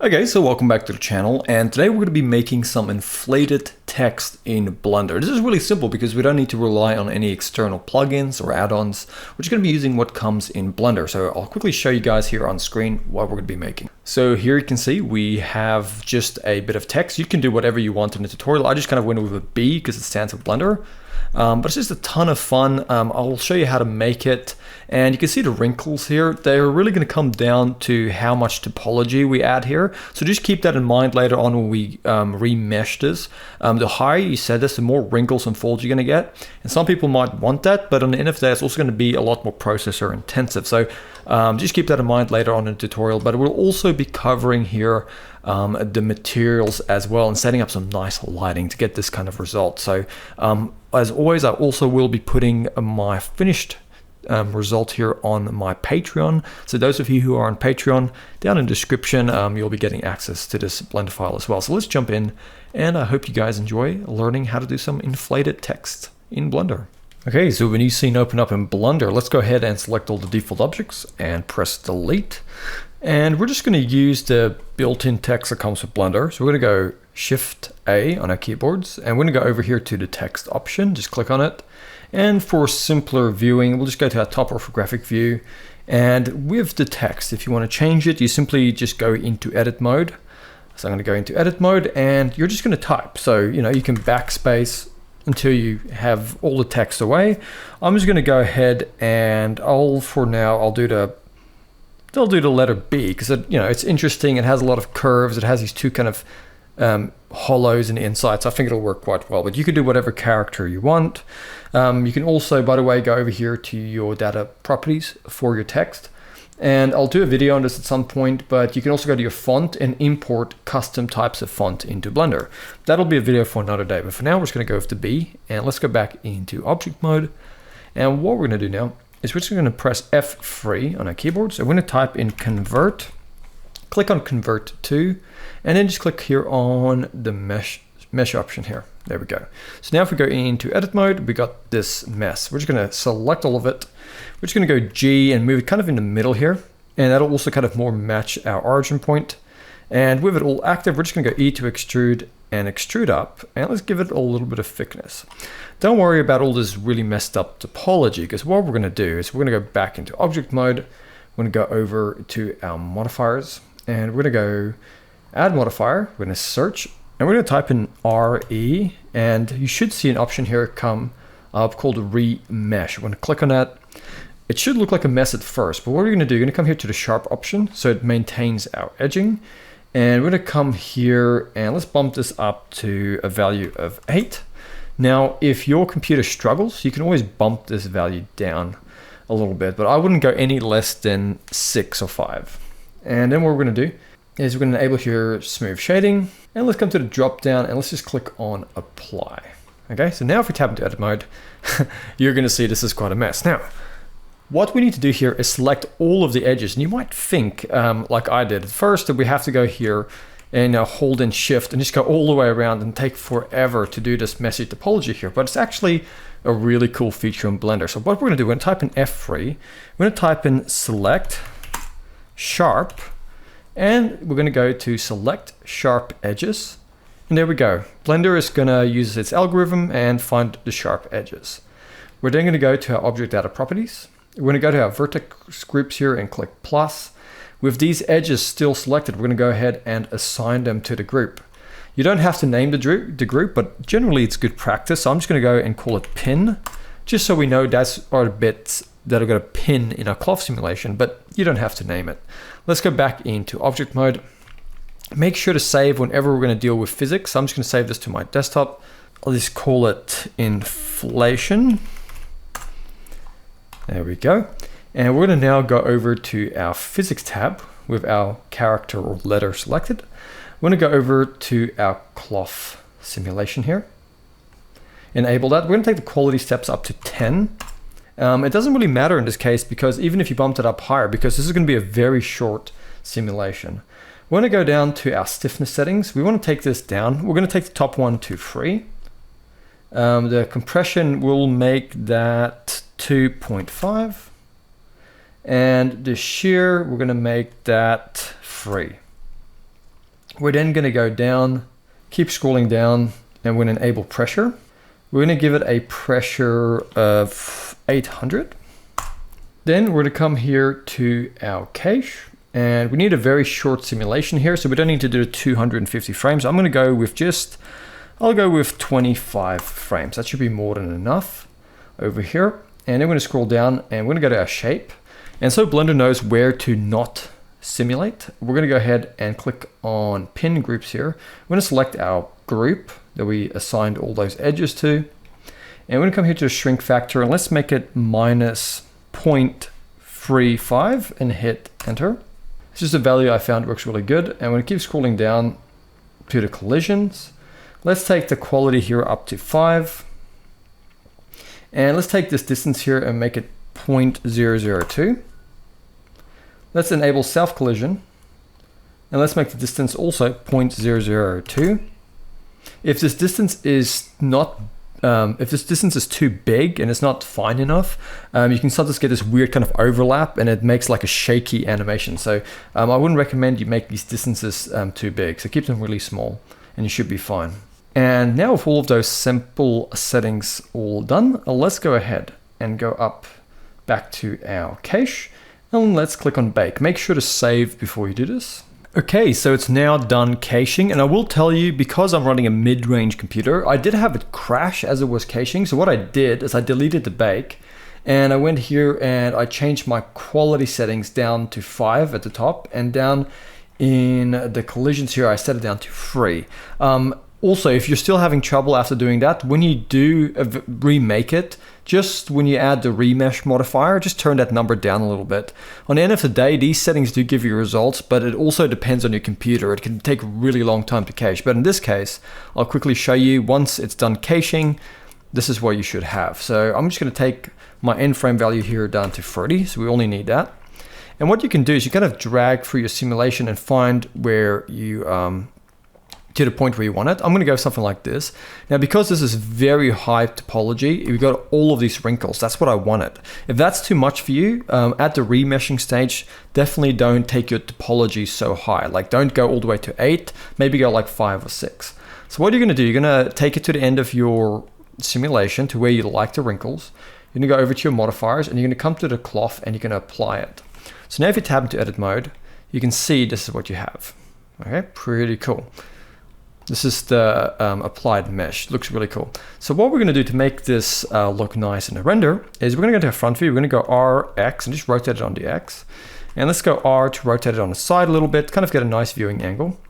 Okay, so welcome back to the channel, and today we're going to be making some inflated text in Blender. This is really simple because we don't need to rely on any external plugins or add-ons. We're just going to be using what comes in Blender. So I'll quickly show you guys here on screen what we're going to be making. So here you can see we have just a bit of text. You can do whatever you want in the tutorial. I just kind of went with a B because it stands for Blender. But it's just a ton of fun. I'll show you how to make it, and you can see the wrinkles here. They're really going to come down to how much topology we add here. So just keep that in mind later on when we remesh this. The higher you set this, the more wrinkles and folds you're going to get. And some people might want that, but on the end of the day, it's also going to be a lot more processor intensive. So just keep that in mind later on in the tutorial. But we'll also be covering here the materials as well and setting up some nice lighting to get this kind of result. So as always, I also will be putting my finished result here on my Patreon. So those of you who are on Patreon, down in the description, you'll be getting access to this Blender file as well. So let's jump in, and I hope you guys enjoy learning how to do some inflated text in Blender. Okay, so when you see an open up in Blender, let's go ahead and select all the default objects and press delete. And we're just going to use the built-in text that comes with Blender. So we're going to go Shift A on our keyboards, and we're going to go over here to the text option. Just click on it. And for simpler viewing, we'll just go to our top orthographic view. And with the text, if you want to change it, you simply just go into edit mode. So I'm going to go into edit mode, and you're just going to type. So, you can backspace until you have all the text away. I'm just going to go ahead and I'll do the letter B because it's interesting. It has a lot of curves. It has these two kind of hollows in the inside, so I think it'll work quite well. But you can do whatever character you want. You can also, by the way, go over here to your data properties for your text. And I'll do a video on this at some point, but you can also go to your font and import custom types of font into Blender. That'll be a video for another day, but for now we're just going to go with the B, and let's go back into object mode. And what we're going to do now is we're just going to press F3 on our keyboard. So we're going to type in convert, click on convert to, and then just click here on the mesh option here. There we go. So now if we go into edit mode, we got this mess. We're just going to select all of it. We're just going to go G and move it kind of in the middle here. And that'll also kind of more match our origin point. And with it all active, we're just going to go E to extrude and extrude up. And let's give it a little bit of thickness. Don't worry about all this really messed up topology, because what we're going to do is we're going to go back into object mode. We're going to go over to our modifiers, and we're going to go add modifier. We're going to search, and we're going to type in RE, and you should see an option here come up called Remesh. We're going to click on that. It should look like a mess at first, but what we're going to do, you're going to come here to the sharp option, so it maintains our edging. And we're going to come here, and let's bump this up to a value of 8. Now, if your computer struggles, you can always bump this value down a little bit, but I wouldn't go any less than 6 or 5. And then what we're going to do is we're going to enable here smooth shading, and let's come to the drop down and let's just click on apply. Okay, so now if we tap into edit mode, you're going to see this is quite a mess. Now, what we need to do here is select all of the edges, and you might think, like I did at first, that we have to go here and hold in shift and just go all the way around and take forever to do this messy topology here. But it's actually a really cool feature in Blender. So what we're going to do, we're going to type in F3, we're going to type in select sharp, and we're going to go to select sharp edges. And there we go. Blender is going to use its algorithm and find the sharp edges. We're then going to go to our object data properties. We're going to go to our vertex groups here and click plus. With these edges still selected, we're going to go ahead and assign them to the group. You don't have to name the group, but generally it's good practice. So I'm just going to go and call it pin, just so we know that's are the bits that are going to pin in our cloth simulation, but you don't have to name it. Let's go back into object mode. Make sure to save whenever we're going to deal with physics. So I'm just going to save this to my desktop. I'll just call it inflation. There we go. And we're going to now go over to our physics tab with our character or letter selected. We're going to go over to our cloth simulation here. Enable that. We're going to take the quality steps up to 10. It doesn't really matter in this case, because even if you bumped it up higher, because this is going to be a very short simulation. We're going to go down to our stiffness settings. We want to take this down. We're going to take the top one to 3. The compression will make that 2.5. And the shear, we're going to make that 3. We're then going to go down, keep scrolling down, and we're going to enable pressure. We're going to give it a pressure of 800. Then we're going to come here to our cache, and we need a very short simulation here, so we don't need to do 250 frames. I'm going to go with I'll go with 25 frames. That should be more than enough over here. And then we're going to scroll down, and we're going to go to our shape. And so Blender knows where to not simulate. We're going to go ahead and click on pin groups here. We're going to select our group that we assigned all those edges to. And we're going to come here to the shrink factor, and let's make it minus 0.35 and hit enter. It's just a value I found works really good. And we're going to keep scrolling down to the collisions. Let's take the quality here up to 5. And let's take this distance here and make it 0.002. Let's enable self collision. And let's make the distance also 0.002. If this distance is too big and it's not fine enough, you can start to get this weird kind of overlap, and it makes like a shaky animation. So I wouldn't recommend you make these distances too big. So keep them really small and you should be fine. And now with all of those simple settings all done, let's go ahead and go up back to our cache, and let's click on bake. Make sure to save before you do this. Okay, so it's now done caching, and I will tell you, because I'm running a mid-range computer, I did have it crash as it was caching. So what I did is I deleted the bake, and I went here and I changed my quality settings down to 5 at the top, and down in the collisions here, I set it down to 3. Also, if you're still having trouble after doing that, when you do remake it, just when you add the remesh modifier, just turn that number down a little bit. On the end of the day, these settings do give you results, but it also depends on your computer. It can take a really long time to cache. But in this case, I'll quickly show you, once it's done caching, this is what you should have. So I'm just going to take my end frame value here down to 30. So we only need that. And what you can do is you kind of drag through your simulation and find where you to the point where you want it. I'm going to go something like this. Now, because this is very high topology, we've got all of these wrinkles. That's what I wanted. If that's too much for you, at the remeshing stage, definitely don't take your topology so high. Like, don't go all the way to 8, maybe go like 5 or 6. So what you're going to do, you're going to take it to the end of your simulation to where you like the wrinkles. You're going to go over to your modifiers, and you're going to come to the cloth, and you're going to apply it. So now if you tab into edit mode, you can see this is what you have. Okay, pretty cool. This is the applied mesh. Looks really cool. So what we're going to do to make this look nice in the render is we're going to go to our front view. We're going to go RX and just rotate it on the X. And let's go R to rotate it on the side a little bit, kind of get a nice viewing angle,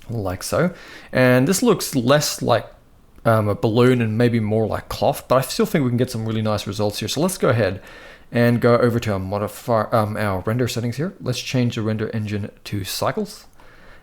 like so. And this looks less like a balloon and maybe more like cloth, but I still think we can get some really nice results here. So let's go ahead and go over to our modifier, our render settings here. Let's change the render engine to cycles.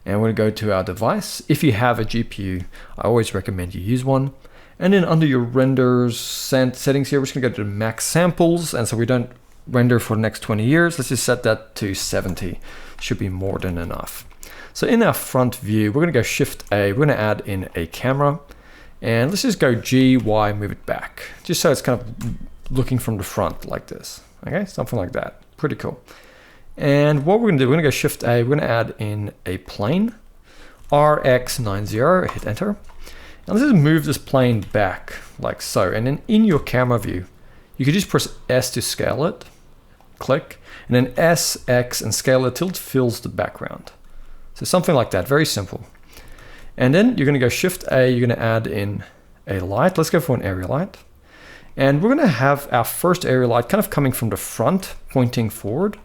And we're going to go to our device. If you have a GPU, I always recommend you use one. And then under your renders settings here, we're just going to go to max samples. And so we don't render for the next 20 years. Let's just set that to 70. Should be more than enough. So in our front view, we're going to go Shift A. We're going to add in a camera. And let's just go G, Y, move it back. Just so it's kind of looking from the front like this. Okay, something like that. Pretty cool. And what we're going to do, we're going to go Shift A, we're going to add in a plane, RX90, hit enter. And let's just move this plane back like so. And then in your camera view, you can just press S to scale it, click, and then S, X, and scale it till it fills the background. So something like that, very simple. And then you're going to go Shift A, you're going to add in a light. Let's go for an area light. And we're going to have our first area light kind of coming from the front, pointing forward.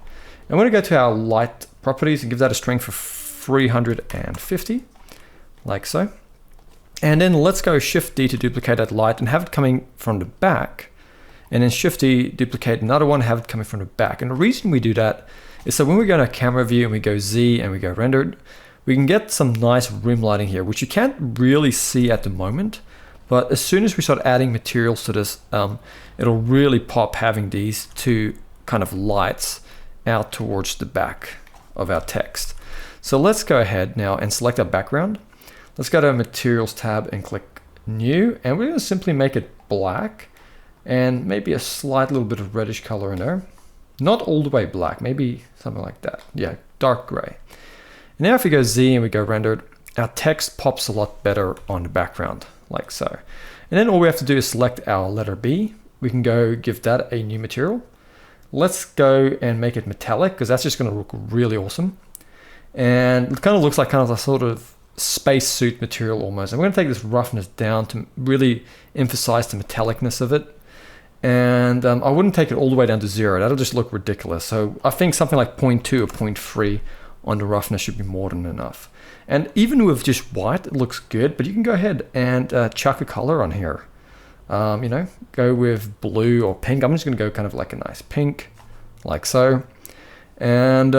I'm going to go to our light properties and give that a strength of 350, like so. And then let's go Shift D to duplicate that light and have it coming from the back. And then Shift D, duplicate another one, have it coming from the back. And the reason we do that is so when we go to camera view and we go Z and we go rendered, we can get some nice rim lighting here, which you can't really see at the moment. But as soon as we start adding materials to this, it'll really pop having these two kind of lights out towards the back of our text. So let's go ahead now and select our background. Let's go to our materials tab and click new, and we're going to simply make it black and maybe a slight little bit of reddish color in there. Not all the way black, maybe something like that. Yeah, dark gray. And now if we go Z and we go rendered, our text pops a lot better on the background, like so. And then all we have to do is select our letter B. We can go give that a new material. Let's go and make it metallic, because that's just going to look really awesome. And it kind of looks like kind of a sort of spacesuit material almost. I'm going to take this roughness down to really emphasize the metallicness of it. And I wouldn't take it all the way down to 0. That'll just look ridiculous. So I think something like 0.2 or 0.3 on the roughness should be more than enough. And even with just white, it looks good, but you can go ahead and chuck a color on here. You know, go with blue or pink. I'm just going to go kind of like a nice pink, like so. And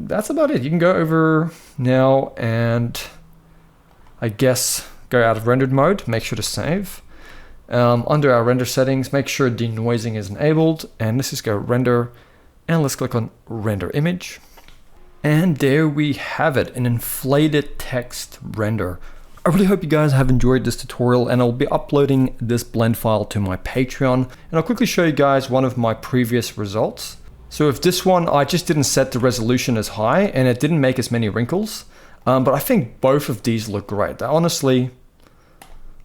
that's about it. You can go over now and I guess go out of rendered mode, make sure to save. Under our render settings, make sure denoising is enabled, and let's just go render, and let's click on render image. And there we have it, an inflated text render. I really hope you guys have enjoyed this tutorial, and I'll be uploading this blend file to my Patreon, and I'll quickly show you guys one of my previous results. So with this one, I just didn't set the resolution as high, and it didn't make as many wrinkles, but I think both of these look great. Honestly,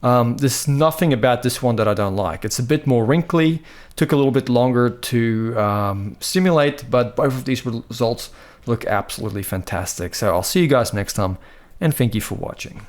there's nothing about this one that I don't like. It's a bit more wrinkly, took a little bit longer to simulate, but both of these results look absolutely fantastic. So I'll see you guys next time, and thank you for watching.